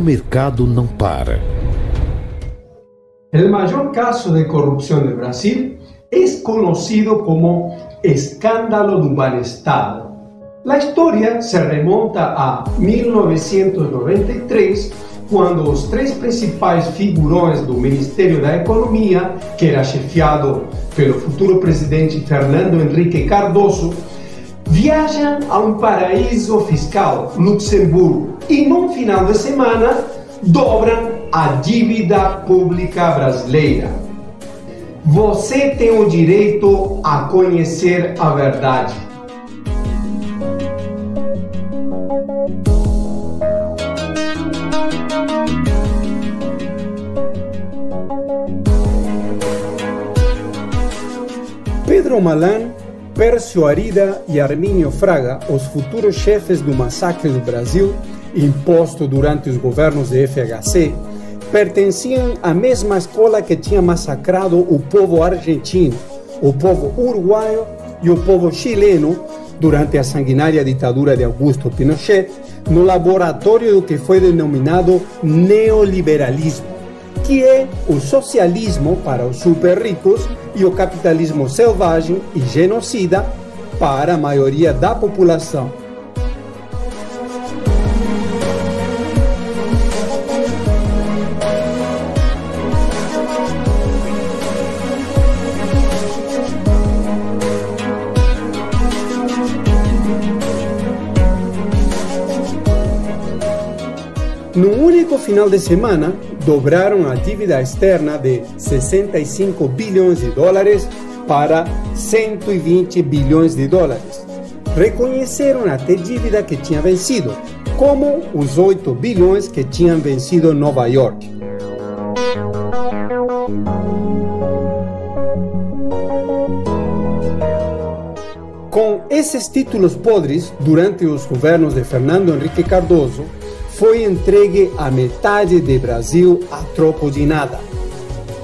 mercado não para. O maior caso de corrupção do Brasil é conhecido como escândalo do Banestado. A história se remonta a 1993, quando os três principais figurões do Ministério da Economia, que era chefiado pelo futuro presidente Fernando Henrique Cardoso, viajam a um paraíso fiscal, Luxemburgo, e num final de semana dobram a dívida pública brasileira. Você tem o direito a conhecer a verdade. Pedro Malan, Pércio Arida e Armínio Fraga, os futuros chefes do massacre do Brasil, imposto durante os governos de FHC, pertenciam à mesma escola que tinha massacrado o povo argentino, o povo uruguaio e o povo chileno durante a sanguinária ditadura de Augusto Pinochet, no laboratório do que foi denominado neoliberalismo, que é o socialismo para os super ricos e o capitalismo selvagem e genocida para a maioria da população. No único final de semana, dobraram a dívida externa de 65 bilhões de dólares para 120 bilhões de dólares. Reconheceram até dívida que tinha vencido, como os 8 bilhões que tinham vencido em Nova York. Com esses títulos podres, durante os governos de Fernando Henrique Cardoso, foi entregue a metade do Brasil a troco de nada.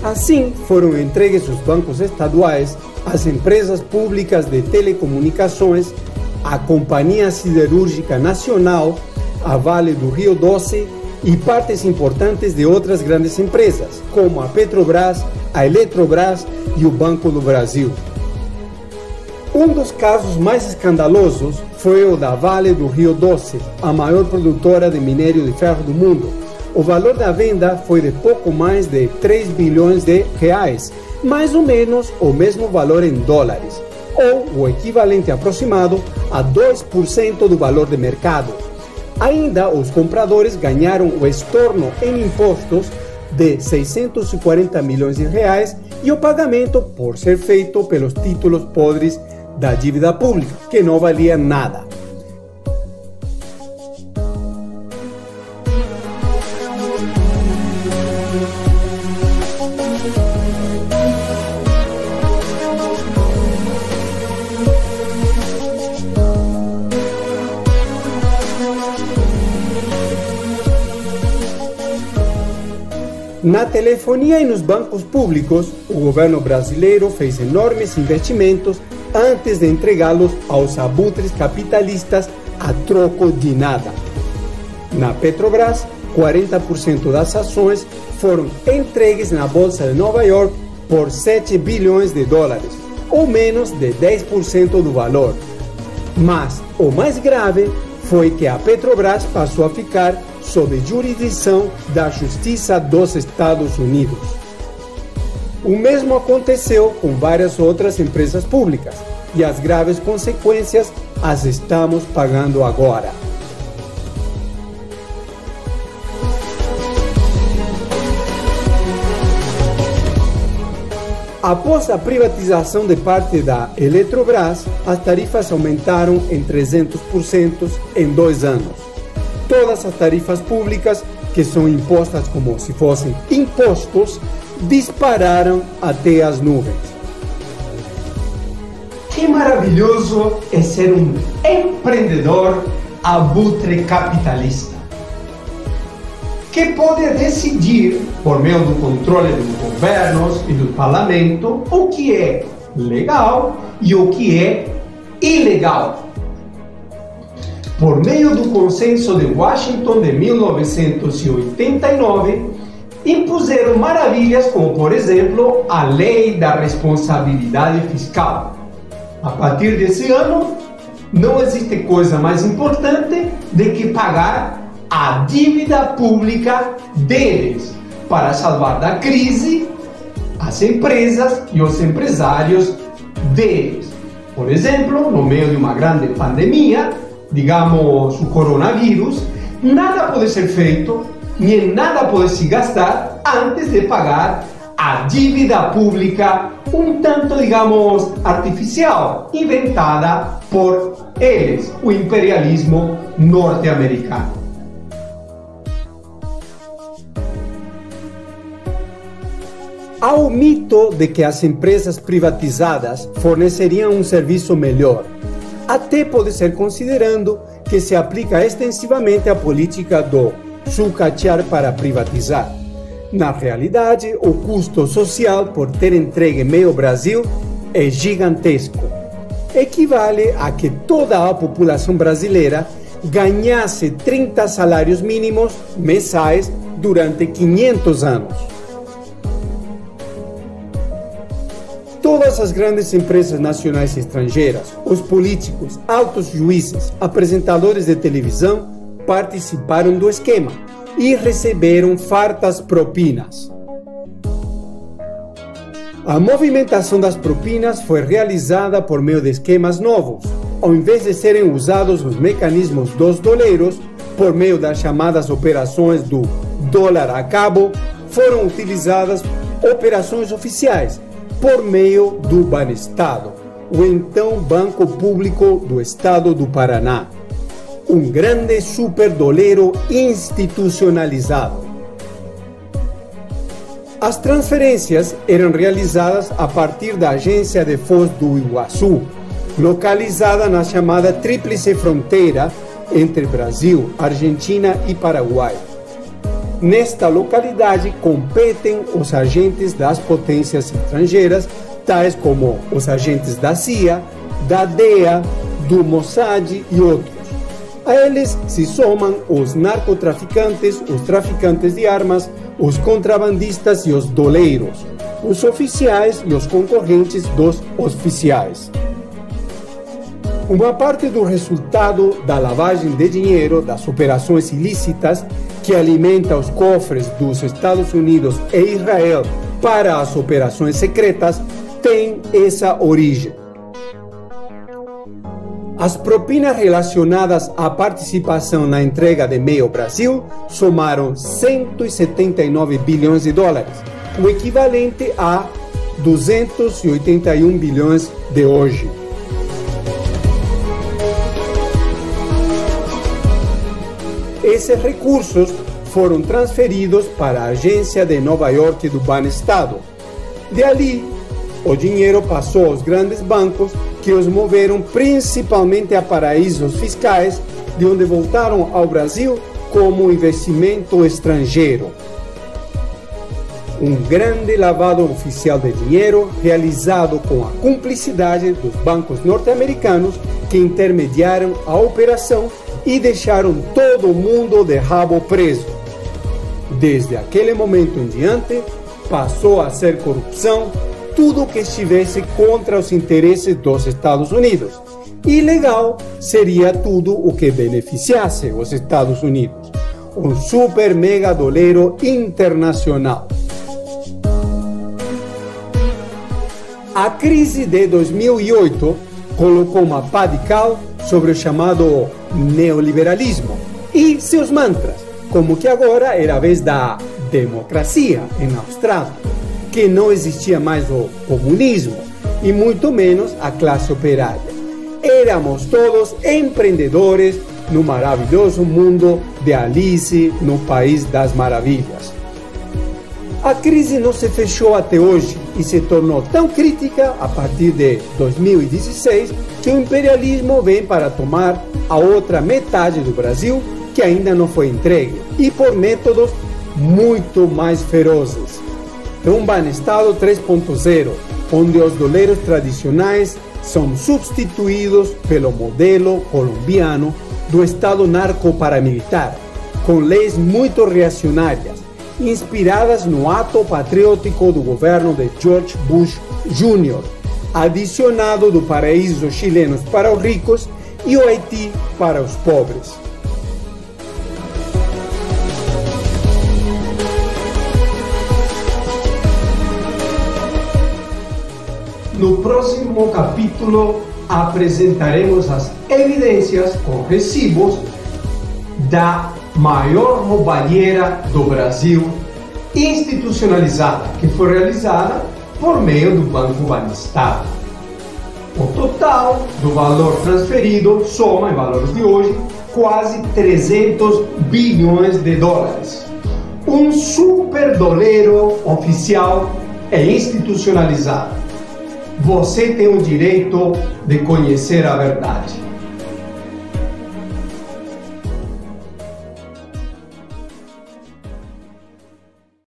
Assim, foram entregues os bancos estaduais, as empresas públicas de telecomunicações, a Companhia Siderúrgica Nacional, a Vale do Rio Doce e partes importantes de outras grandes empresas, como a Petrobras, a Eletrobras e o Banco do Brasil. Um dos casos mais escandalosos foi o da Vale do Rio Doce, a maior produtora de minério de ferro do mundo. O valor da venda foi de pouco mais de 3 bilhões de reais, mais ou menos o mesmo valor em dólares, ou o equivalente aproximado a 2% do valor de mercado. Ainda os compradores ganharam o estorno em impostos de 640 milhões de reais e o pagamento por ser feito pelos títulos podres da dívida pública, que não valia nada. Na telefonia e nos bancos públicos, o governo brasileiro fez enormes investimentos antes de entregá-los aos abutres capitalistas a troco de nada. Na Petrobras, 40% das ações foram entregues na Bolsa de Nova York por 7 bilhões de dólares, ou menos de 10% do valor. Mas o mais grave foi que a Petrobras passou a ficar sob jurisdição da Justiça dos Estados Unidos. O mesmo aconteceu com várias outras empresas públicas, e as graves consequências as estamos pagando agora. Após a privatização de parte da Eletrobras, as tarifas aumentaram em 300% em 2 anos. Todas as tarifas públicas, que são impostas como se fossem impostos, dispararam até as nuvens. Que maravilhoso é ser um empreendedor abutre capitalista, que pode decidir, por meio do controle dos governos e do parlamento, o que é legal e o que é ilegal. por meio do Consenso de Washington de 1989, impuseram maravilhas como, por exemplo, a Lei da Responsabilidade Fiscal. A partir desse ano, não existe coisa mais importante do que pagar a dívida pública deles para salvar da crise as empresas e os empresários deles. Por exemplo, no meio de uma grande pandemia, digamos o coronavírus, nada pode ser feito, nem nada pode se gastar antes de pagar a dívida pública um tanto, digamos, artificial, inventada por eles, o imperialismo norte-americano. Há o mito de que as empresas privatizadas forneceriam um serviço melhor. Até pode ser considerando que se aplica extensivamente a política do sucatear para privatizar. Na realidade, o custo social por ter entregue meio Brasil é gigantesco. Equivale a que toda a população brasileira ganhasse 30 salários mínimos mensais durante 500 anos. Todas as grandes empresas nacionais e estrangeiras, os políticos, altos juízes, apresentadores de televisão participaram do esquema e receberam fartas propinas. A movimentação das propinas foi realizada por meio de esquemas novos. Ao invés de serem usados os mecanismos dos doleiros, por meio das chamadas operações do dólar a cabo, foram utilizadas operações oficiais, por meio do Banestado, o então Banco Público do Estado do Paraná. Um grande superdoleiro institucionalizado. As transferências eram realizadas a partir da agência de Foz do Iguaçu, localizada na chamada Tríplice Fronteira entre Brasil, Argentina e Paraguai. Nesta localidade competem os agentes das potências estrangeiras, tais como os agentes da CIA, da DEA, do Mossad e outros. A eles se somam os narcotraficantes, os traficantes de armas, os contrabandistas e os doleiros, os oficiais e os concorrentes dos oficiais. Uma parte do resultado da lavagem de dinheiro das operações ilícitas que alimenta os cofres dos Estados Unidos e Israel para as operações secretas tem essa origem. As propinas relacionadas à participação na entrega de meio Brasil somaram 179 bilhões de dólares, o equivalente a 281 bilhões de hoje. Esses recursos foram transferidos para a agência de Nova York do Banestado. De ali, o dinheiro passou aos grandes bancos que os moveram principalmente a paraísos fiscais, de onde voltaram ao Brasil como investimento estrangeiro. Um grande lavado oficial de dinheiro realizado com a cumplicidade dos bancos norte-americanos que intermediaram a operação e deixaram todo mundo de rabo preso. Desde aquele momento em diante, passou a ser corrupção tudo que estivesse contra os interesses dos Estados Unidos. Ilegal seria tudo o que beneficiasse os Estados Unidos. Um super mega doleiro internacional. A crise de 2008 colocou uma pá de cal sobre o chamado neoliberalismo e seus mantras, como que agora era a vez da democracia em abstrato, que não existia mais o comunismo e muito menos a classe operária. Éramos todos empreendedores no maravilhoso mundo de Alice no País das Maravilhas. A crise não se fechou até hoje e se tornou tão crítica a partir de 2016 que o imperialismo vem para tomar a outra metade do Brasil que ainda não foi entregue e por métodos muito mais ferozes. É um Banestado 3.0, onde os doleiros tradicionais são substituídos pelo modelo colombiano do Estado narco-paramilitar, com leis muito reacionárias, inspiradas no ato patriótico do governo de George Bush Jr., adicionado do paraíso chilenos para os ricos e o Haiti para os pobres. No próximo capítulo apresentaremos as evidências com recibos da maior roubalheira do Brasil institucionalizada, que foi realizada por meio do Banco Banestado. O total do valor transferido soma, em valores de hoje, quase 300 bilhões de dólares. Um superdoleiro oficial e institucionalizado. Você tem o direito de conhecer a verdade.